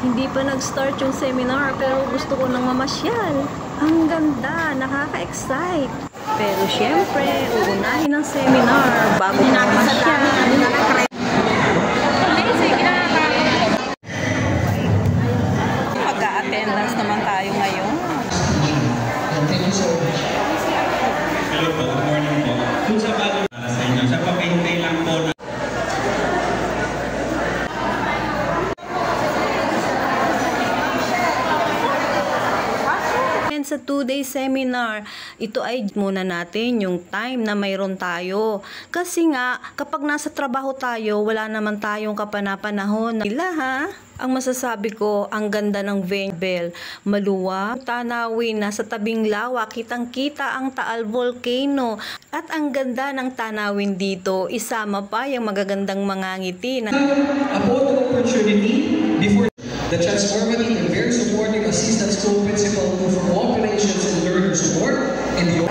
Hindi pa nag-start yung seminar pero gusto ko nang mamasyal. Ang ganda, nakaka-excite. Pero syempre, uunahin ang seminar bago ko mamasyal. Pagka-attendance naman tayo ngayon. Hello po, good morning po. Kung sa bago sa inyo, sa papahintay lang po na sa 2-day seminar, ito ay muna natin yung time na mayroon tayo. Kasi nga, kapag nasa trabaho tayo, wala naman tayong kapanapanahon nila ha. Ang masasabi ko, ang ganda ng venue, maluwag, tanawin na sa tabing lawa, kitang-kita ang Taal Volcano. At ang ganda ng tanawin dito, isama pa yung magagandang mga ngiti. A photo opportunity before the transformative and very supportive assistant school principal for operations and learner support in the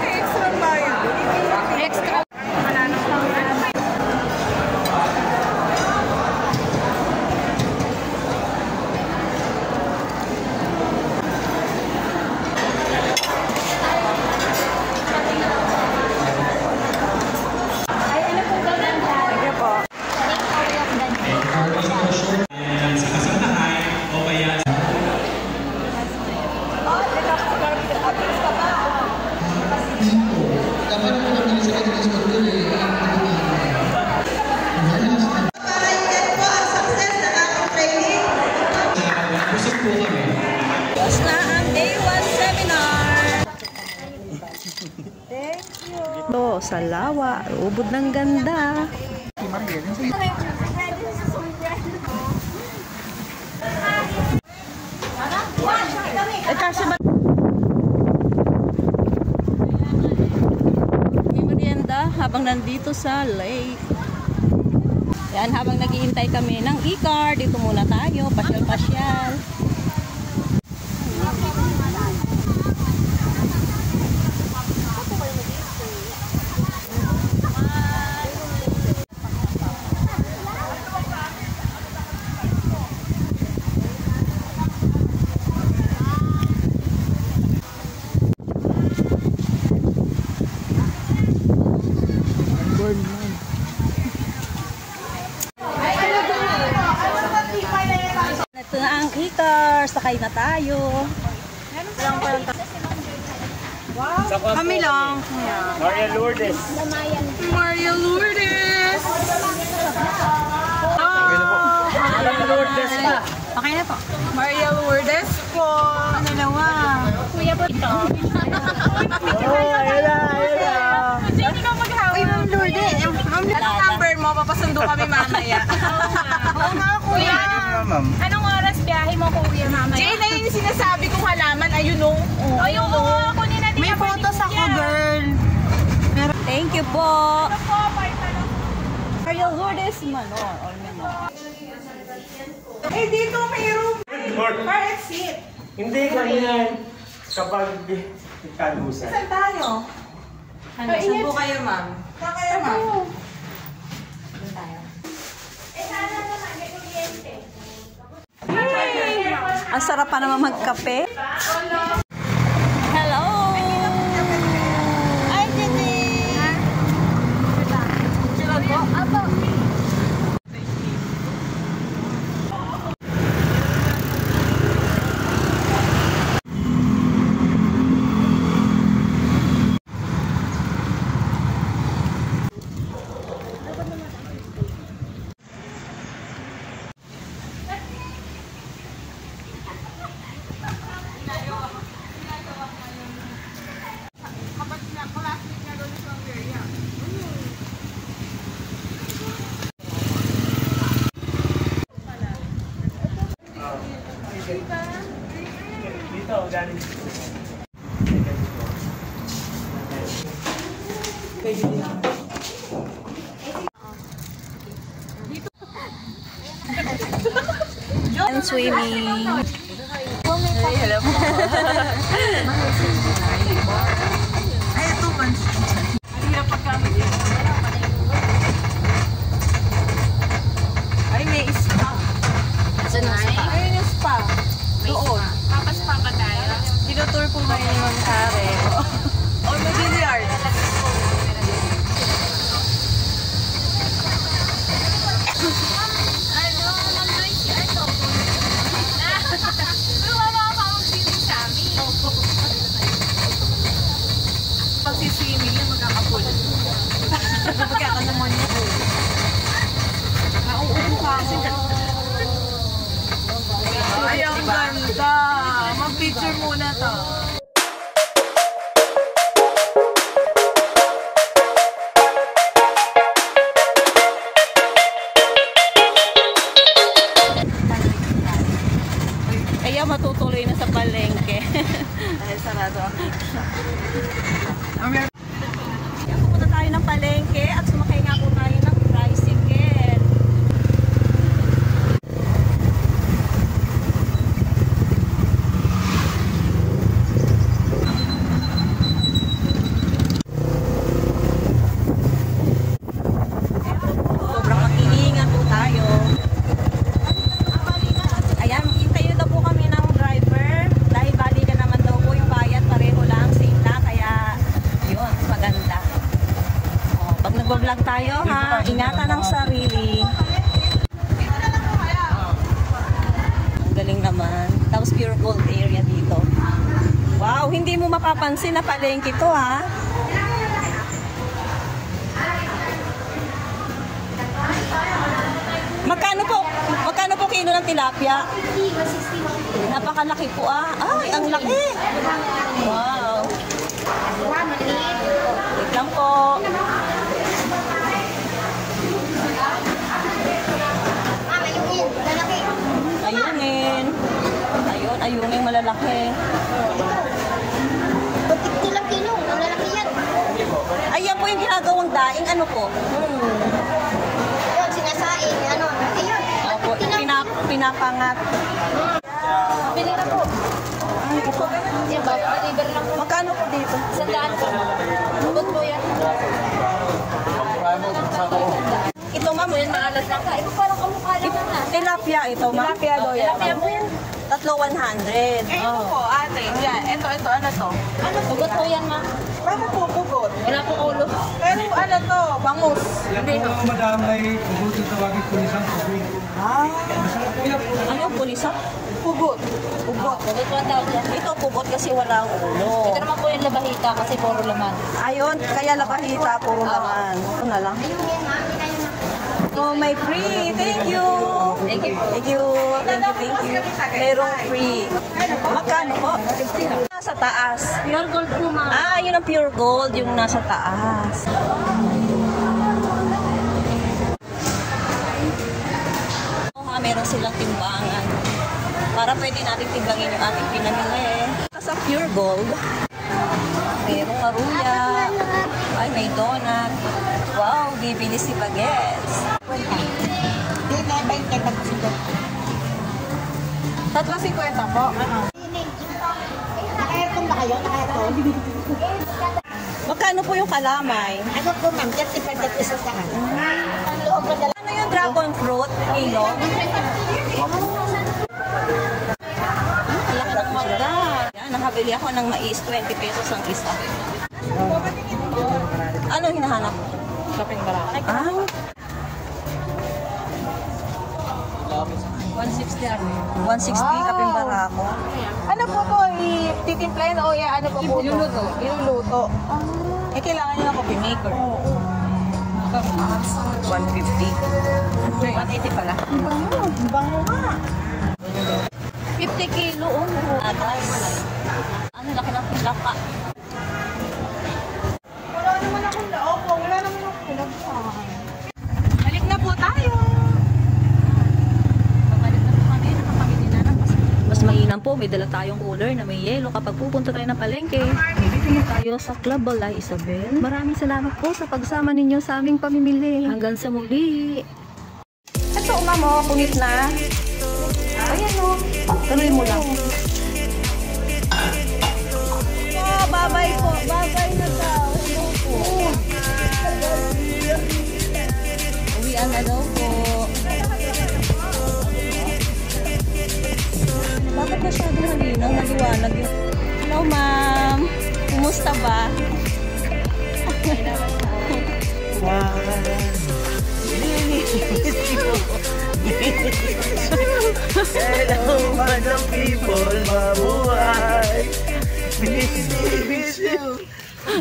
Tapos na ang A1 seminar. Thank you. Ito, sa lawa, ubod ng ganda. Kasi ba may merienda habang nandito sa lake. Yan, habang naghihintay kami ng e-card, dito muna tayo, pasyal-pasyal. Ito na ang e-cars, sakay na tayo. Wow. Kami lang. Maria Lourdes. Maria Lourdes. Maria Lourdes pa. Okay na po. Maria Lourdes po. Dalawa. Kuya po ito. Ayun na. Hindi ka maghawak. Uy, Ma'am Lourdes. Ma'am, anong number mo? Papasundo kami mamaya. Oo nga, kuya. Anong oras biyahe mo, kuya, mamaya? Jay, na yung sinasabi kong halaman. Ayun o. Ayun o. May photos ako, girl. Thank you po. Maria Lourdes Manor. Eh, dito may room. Car exit. Hindi ganyan kapag ikalusan. Saan tayo? Saan po kayo, ma'am? Saan kayo, ma'am? Saan tayo? Eh, sana naman, may kuryente. Ang sarap pa naman magkape. Hello! Ay, Didi! Sila po? Apo! Dito, galing. And swimming. Ay, hello po. Ay, ito man. Ang hirap pagkamit yun. Ay, may spa. Saan ang spa? Ayun yung spa. si Emilia magkakapul. Magkakanamonya ko. Nauupo ka ako. Ay, ang ganda. Mag-picture muna to. Kaya matutuloy na sa palengke. Dahil sarado ang Kaya pupunta tayo ng palengke at sumakay nga po tayo ng tricycle. Sobrang mag-iingat po tayo. Ayan, hintayin daw po kami ng driver dahil balikan naman daw po yung bayad, pareho lang, same lang, kaya yun, maganda. O, pag nag-vlog tayo ha, ingatan ang sarili. Ang galing naman. Tapos pure gold area dito. Wow, hindi mo mapapansin na palengke to ha. Magkano po kilo ng tilapia? Napakalaki po ah. Ay, ang laki. Wow. Wait lang po. Ayungin. Ayun, ayungin malalaki. Ilang kilo, ang lalaki yan. Ayan po yung ginagawang daing. Ano po? Yun, sinasaing, ano, ayun. Opo, pinapangat. Bili na po. Ay, ito. Diba, deliver lang po. Magkano po dito? 100 po. Bukod po yan. Ito ma'am, Yan, maalas lang ka. Ito parang kamukha lang na. tilapia ito ma'am. Tilapia daw yan. Kaya po yan. Tatlo 100. Ito po, ate. Yan. Ito, ano to? Bukod po yan, ma. Paano po pugot? Wala po ulo. Pero ano to? Bangus. Hindi po, madam, ay pugutin tawagin ko isang pugutin. Ano yung pulisa? Pugot. Bukod po ang tawag yan. Ito pugot kasi walang ulo. Ito naman po yung labahita kasi puro laman. Ayun, kaya labahita, puro laman. Ito na lang. Oh, may free. Thank you. Thank you po. Thank you. Thank you. Merong free. Magkano po? Nasa taas. Pure gold po, ma. Ah, yun ang pure gold, yung nasa taas. Oh, meron silang timbangan. Para pwede natin timbangin yung ating pinamili. Sa pure gold, merong maruya. Ay, may donut. Wow, bibili si Bagets. Tatlo 50 po. Naka-aircon ba kayo? Naka-aircon? Magkano po yung kalamay? Ano po, ma'am? 35 pesos ka. Loob na dala. Ano yung dragon fruit? Kilo? Alak ng mangga. Yan, nakabili ako ng mais, 20 pesos ang isa. Ano hinahanap? Kaping barako. Ah, 160 ako. 160 kaping barako. Ano po to? Titimplahin o ano po po? Iluluto. Iluluto. Eh, kailangan nyo ng coffee maker. 150. 180 pala. Bango nga. 50 kilo, oh. Atas. Ano, laki ng pilaka. Wala naman akong laopo. Wala naman akong pinagsahan. Balik na po tayo. Pabalik na po kami, nakapamili na ng mas mainam po, may dala tayong cooler na may yelo kapag pupunta tayo ng palengke. Dito tayo sa Club Balay Isabel. Maraming salamat po sa pagsama ninyo sa aming pamimili. Hanggang sa muli. Ito, mamo, punit na. Ayan o. Tuloy mo lang. Oh, babay po. Babay na daw. Hello po. Uwian na daw po. Bakit masyadong halinaw? Naliwanag yung... Hello, ma'am. Kumusta ba? Hello, madam people, mabuhay. Miss you. Pauwi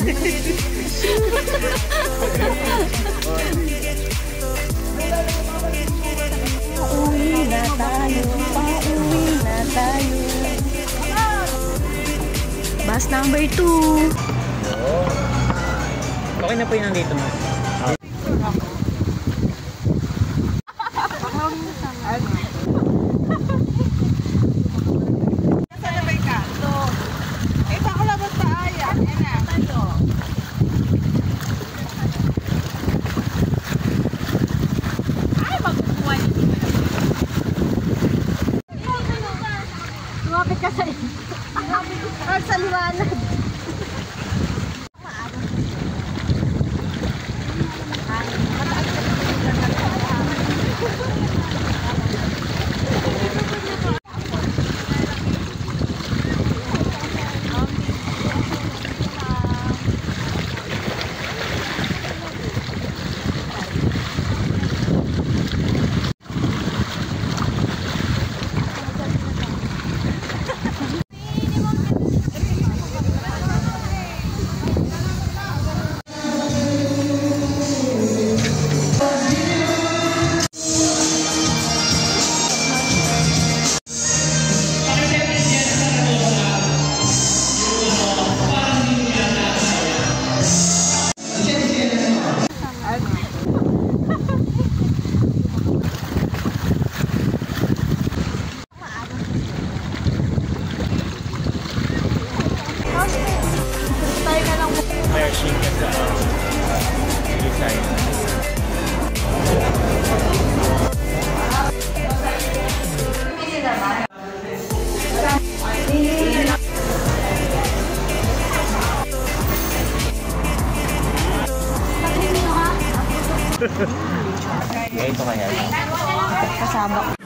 na tayo, pauwi na tayo. Bus number 2. Okay na po yung nandito mo. Sabay ka. Eh, baka labas pa aya. Yan na. Ay, magkukuha niyo. Lumapit ka sa sa liwanag. Merching ka sa design. Ito kaya. Kasama.